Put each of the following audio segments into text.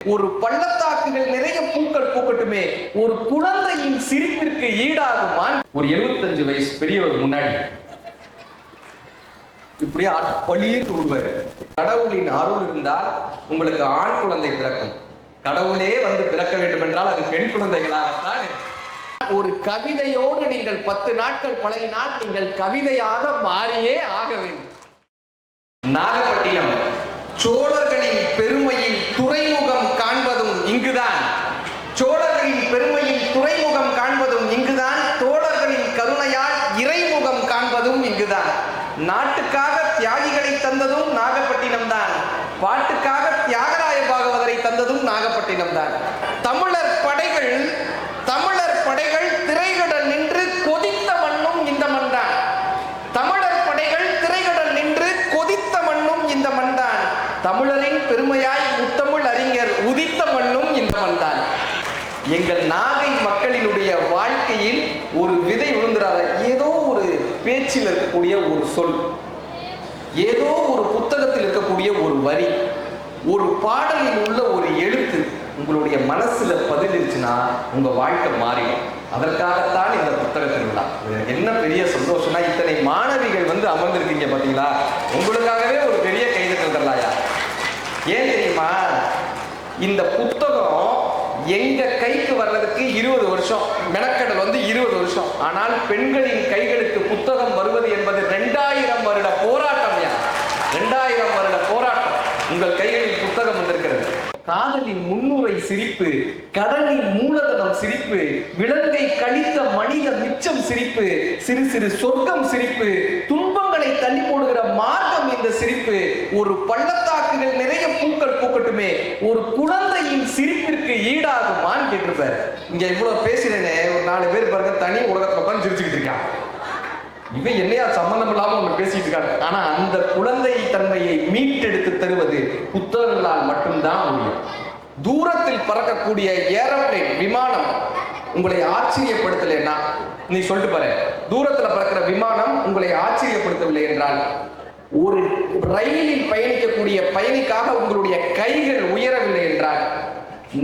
ஒரு பள்ளத்தாக்குகள் நிறைய பூக்கள் பூக்கட்டுமே, ஒரு குழந்தையின் சிரிப்பிற்கு ஈடாகுமா? ஒரு 75 வயசு பெரியவர் முன்னாடி இப்படியே பளிர் விடுவார். கடவுளின் அருள் இருந்தால் உங்களுக்கு ஆண் குழந்தை பிறக்கும். கடவுளே வந்து பிறக்க வேண்டும் என்றால் அது பெண் குழந்தைகளாகத்தான். ஒரு கவிதையோடு நீங்கள் 10 நாட்கள் பழகினால் நீங்கள் கவிதையாக மாறியே ஆக வேண்டும். நாகப்பட்டினம் சோழர்களின் பெருமையில் துறைமுகம் காண்பதும் இங்குதான். சோழர்களின் பெருமையில் துறைமுகம் காண்பதும் இங்குதான். தோழர்களின் கருணையால் இறைமுகம் காண்பதும் இங்குதான். நாட்டுக்காக தியாகிகளை தந்ததும் நாகப்பட்டினம் தான். பாட்டுக்காக தியாகராய பாகவதரை தந்ததும் நாகப்பட்டினம் தான். தமிழர் படைகள் திரைகடல் நின்று கொதித்த மண்ணும் இந்த மண் தான். தமிழர் படைகள் திரைகடல் நின்று கொதித்த மண்ணும் இந்த மண் தான். தமிழரின் பெருமையாய் முத்தமிழ் அறிஞர் உதித்த மண்ணும் இந்த மண் தான். எங்கள் நாகை மக்களினுடைய வாழ்க்கையில் ஒரு விதை விழுந்துறாத, ஏதோ ஒரு பேச்சில் இருக்கக்கூடிய ஒரு சொல், ஏதோ ஒரு புத்தகத்தில் இருக்கக்கூடிய ஒரு வரி, ஒரு பாடலில் உள்ள ஒரு எழுத்து உங்களுடைய மனசுல பதிலிருச்சுன்னா உங்க வாழ்க்கை மாறிடும். அதற்காகத்தான் இந்த புத்தகத்தில் உள்ள என்ன பெரிய சந்தோஷம்னா, இத்தனை மாணவிகள் வந்து அமர்ந்திருக்கீங்க பாத்தீங்களா, உங்களுக்காகவே ஒரு பெரிய கைதட்டல் தரலாயா. ஏன் தெரியுமா, இந்த புத்தகம் எங்க கைக்கு வர்றதுக்கு 20 வருஷம், மெனக்கடல் வந்து 20 வருஷம். ஆனால் பெண்களின் கைகளுக்கு புத்தகம் வருவது என்பது 2000 வருட போராட்டம். 2000 வருட போராட்டம். உங்கள் கைகளில் புத்தகம் வந்திருக்கிறது. காதலின் முன்னுரை சிரிப்பு, கடலின் மூலதனம் சிரிப்பு, விலங்கை கழித்த மனித மிச்சம் சிரிப்பு, சிறு சிறு சொர்க்கம் சிரிப்பு, துன்பங்களை தள்ளி போடுகிற மார்க்கம் இந்த சிரிப்பு. ஒரு பள்ளத்தாக்குகள் நிறைய பூக்கள் பூக்கட்டுமே, ஒரு குழந்தையின் சிரிப்பிற்கு ஈடாகுமான்னு கேட்டிருப்பார். இங்க இவ்வளவு பேசினேனே, ஒரு 4 பேர் பாருங்க தனி உலகத்துல உட்காந்து சிரிச்சுக்கிட்டு இருக்கான். இவன் என்னையா சம்பந்தம் இல்லாம ஒண்ணு பேசிட்டு இருக்காங்க. ஆனா அந்த குழந்தை தன்மையை மீட்டெடுத்து தருவது புத்தகங்களால் மட்டும்தான் முடியும். தூரத்தில் பறக்கக்கூடிய ஏரோப்ளேன், விமானம் உங்களை ஆச்சரியப்படுத்தலைன்னா, நீ சொல்லிட்டு பாரு, தூரத்துல பறக்கிற விமானம் உங்களை ஆச்சரியப்படுத்தவில்லை என்றால், ஒரு ரயிலில் பயணிக்கக்கூடிய பயணிக்காக உங்களுடைய கைகள் உயரவில்லை என்றால்,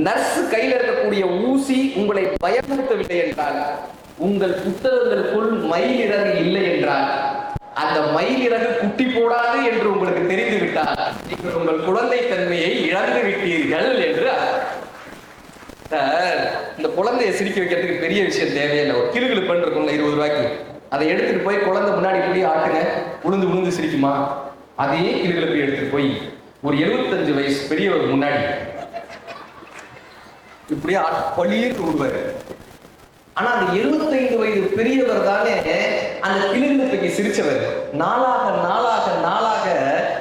நர்ஸ் கையில் இருக்கக்கூடிய ஊசி உங்களை பயமுறுத்தவில்லை என்றால், உங்கள் புத்தகங்களுக்குள் மயிலிறகு இல்லை என்றால், அந்த மயிலிறகு குட்டி போடாது என்று உங்களுக்கு தெரிந்து விட்டால் நீங்கள் உங்கள் குழந்தை தன்மையை இழந்து விட்டீர்கள் என்று. இந்த குழந்தைய சிரிக்க வைக்கிறதுக்கு பெரிய விஷயம் தேவையில்லை. ஒரு கிளுகிளுப்பன் இருக்கும்ல 20 ரூபாய்க்கு, அதை எடுத்துட்டு போய் குழந்தை முன்னாடி போய் ஆட்டுங்க, உளுந்து உளுந்து சிரிக்குமா? அதே கிளுகிளுப்பை எடுத்துட்டு போய் ஒரு 75 வயசு பெரியவர் முன்னாடி இப்படியே பளிர் விடுவாரு. ஆனா அந்த 75 வயது பெரியவர் தானே அந்த கிளுகிளுப்பைக்கு சிரிச்சவர். நாளாக நாளாக நாளாக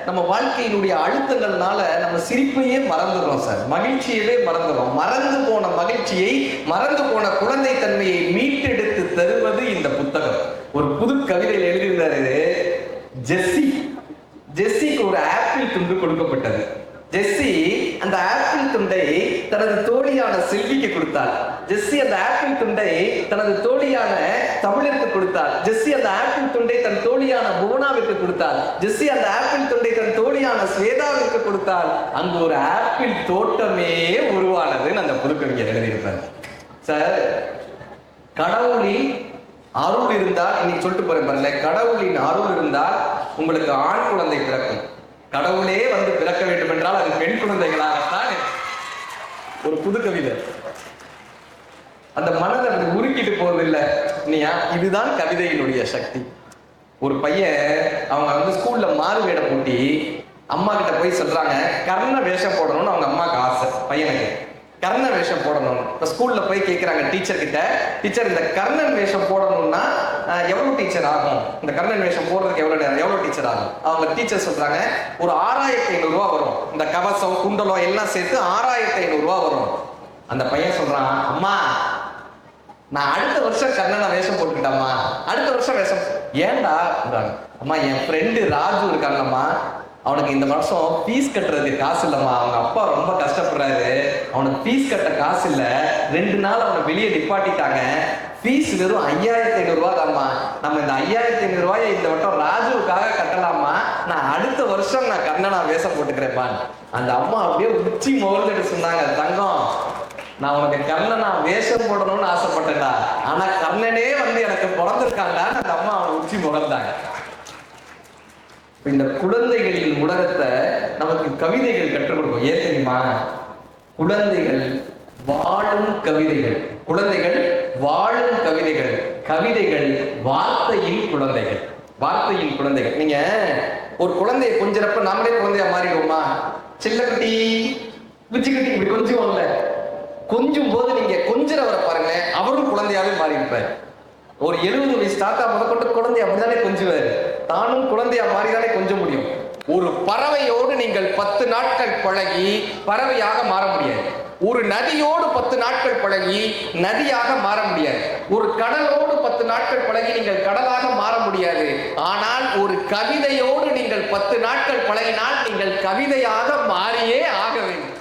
நம்ம வாழ்க்கையினுடைய அழுத்தங்கள்னால நம்ம சிரிப்பையே மறந்துடுறோம் சார், மகிழ்ச்சியவே மறந்துடுறோம். மறந்து போன மகிழ்ச்சியை, மறந்து போன குழந்தை தன்மையை மீட்டெடுத்து தருவது இந்த புத்தகம். ஒரு புது கவிதையில் எழுதியிருந்தாரு ஜெஸ்ஸிக்கு ஒரு ஆப்பிள் துண்டு கொடுக்கப்பட்டது. ஜெஸ்ஸி அந்த ஆப்பிள் துண்டை தனது தோழியான செல்விக்கு கொடுத்தாள். ஜெஸ்ஸி அந்த ஆப்பிள் துண்டை தனது தோழியான தமிழிற்கு கொடுத்தாள். ஜெஸ்ஸி அந்த ஆப்பிள் துண்டை தன் தோழியான புவனாவிற்கு கொடுத்தாள். ஜெஸ்ஸி அந்த ஆப்பிள் துண்டை தன் தோழியான ஸ்வேதாவிற்கு கொடுத்தாள். அங்கு ஒரு ஆப்பிள் தோட்டமே உருவானதுன்னு அந்த புதுக்கவிஞர் எழுதியிருப்பார். சார், கடவுளின் அருள் இருந்தால், இன்னைக்கு சொல்லிட்டு போறேன் பாருங்க, கடவுளின் அருள் இருந்தால் உங்களுக்கு ஆண் குழந்தை பிறக்கும். கடவுளே வந்து பிறக்க வேண்டும் என்றால் அது பெண் குழந்தைகளாகத்தான். ஒரு புது கவிதை அந்த மனதை உருக்கிட்டு போவதில்லை. இதுதான் கவிதையினுடைய சக்தி. ஒரு பையன் அவங்க வந்து ஸ்கூல்ல மாறு வேட போட்டி, அம்மா கிட்ட போய் சொல்றாங்க கர்ண வேஷம் போடணும்னு. அவங்க அம்மாவுக்கு ஆசை, பையனுக்கு கர்ண வேஷம் போடணும். இப்போ ஸ்கூல்ல போய் கேட்குறாங்க டீச்சர் கிட்ட, டீச்சர் இந்த கர்ணன் வேஷம் போடணும்னா எவ்வளோ டீச்சர் ஆகும், இந்த கர்ணன் வேஷம் போடுறதுக்கு எவ்வளோ நேரம், எவ்வளோ டீச்சர் ஆகும்? அவங்க டீச்சர் சொல்றாங்க ஒரு 6500 ரூபா வரும், இந்த கவசம் குண்டலம் எல்லாம் சேர்த்து 6500 ரூபா வரும். அந்த பையன் சொல்றான், அம்மா நான் அடுத்த வருஷம் கர்ணனை வேஷம் போட்டுக்கிட்டாமா, அடுத்த வருஷம் வேஷம். ஏன்டா? அம்மா என் ஃப்ரெண்டு ராஜு இருக்காங்கம்மா, அவனுக்கு இந்த வருஷம் ஃபீஸ் கட்டுறதுக்கு காசு இல்லைம்மா, அவங்க அப்பா ரொம்ப கஷ்டப்படுறாரு, அவனுக்கு ஃபீஸ் கட்ட காசு இல்லை, 2 நாள் அவனை வெளியே நிப்பாட்டிட்டாங்க, ஃபீஸ் வெறும் 5500 ரூபா தான்மா. நம்ம இந்த 5500 ரூபாயை இந்த வட்டம் ராஜுவுக்காக கட்டலாமா, நான் அடுத்த வருஷம் நான் கர்ணனா வேஷம் போட்டுக்கிறேன்ப்பா. அந்த அம்மா அப்படியே உச்சி முகர்ந்துட்டு சொன்னாங்க, தங்கம் நான் உனக்கு கர்ணனா வேஷம் போடணும்னு ஆசைப்பட்டேன்டா, ஆனா கர்ணனே வந்து எனக்கு பிறந்திருக்காங்களான்னு அந்த அம்மா அவனை உச்சி முகர்ந்தாங்க. இந்த குழந்தைகளின் உலகத்தை நமக்கு கவிதைகள் கற்றுக் கொடுக்கும். ஏன் தெரியுமா? குழந்தைகள் வாழும் கவிதைகள், குழந்தைகள் வாழும் கவிதைகள், கவிதைகள் வார்த்தையின் குழந்தைகள், வார்த்தையின் குழந்தைகள். நீங்க ஒரு குழந்தைய கொஞ்சிறப்ப நாமளே குழந்தையா மாறிடுவோமா? சில்லக்குட்டி பிச்சுக்குட்டி இப்படி கொஞ்சம் கொஞ்சம் போது நீங்க கொஞ்சிறவரை பாருங்க, அவரும் குழந்தையாவே மாறி இருப்பார். ஒரு 70 வயசு தாத்தா முதற்கொண்டு குழந்தை அப்படிதானே கொஞ்சுவாரு, தானும் குழந்தையா மாறிதானே கொஞ்ச முடியும். ஒரு பறவையோடு நீங்கள் 10 நாட்கள் பழகி பறவையாக மாற முடியாது. ஒரு நதியோடு 10 நாட்கள் பழகி நதியாக மாற முடியாது. ஒரு கடலோடு 10 நாட்கள் பழகி நீங்கள் கடலாக மாற முடியாது. ஆனால் ஒரு கவிதையோடு நீங்கள் 10 நாட்கள் பழகினால் நீங்கள் கவிதையாக மாறியே ஆக வேண்டும்.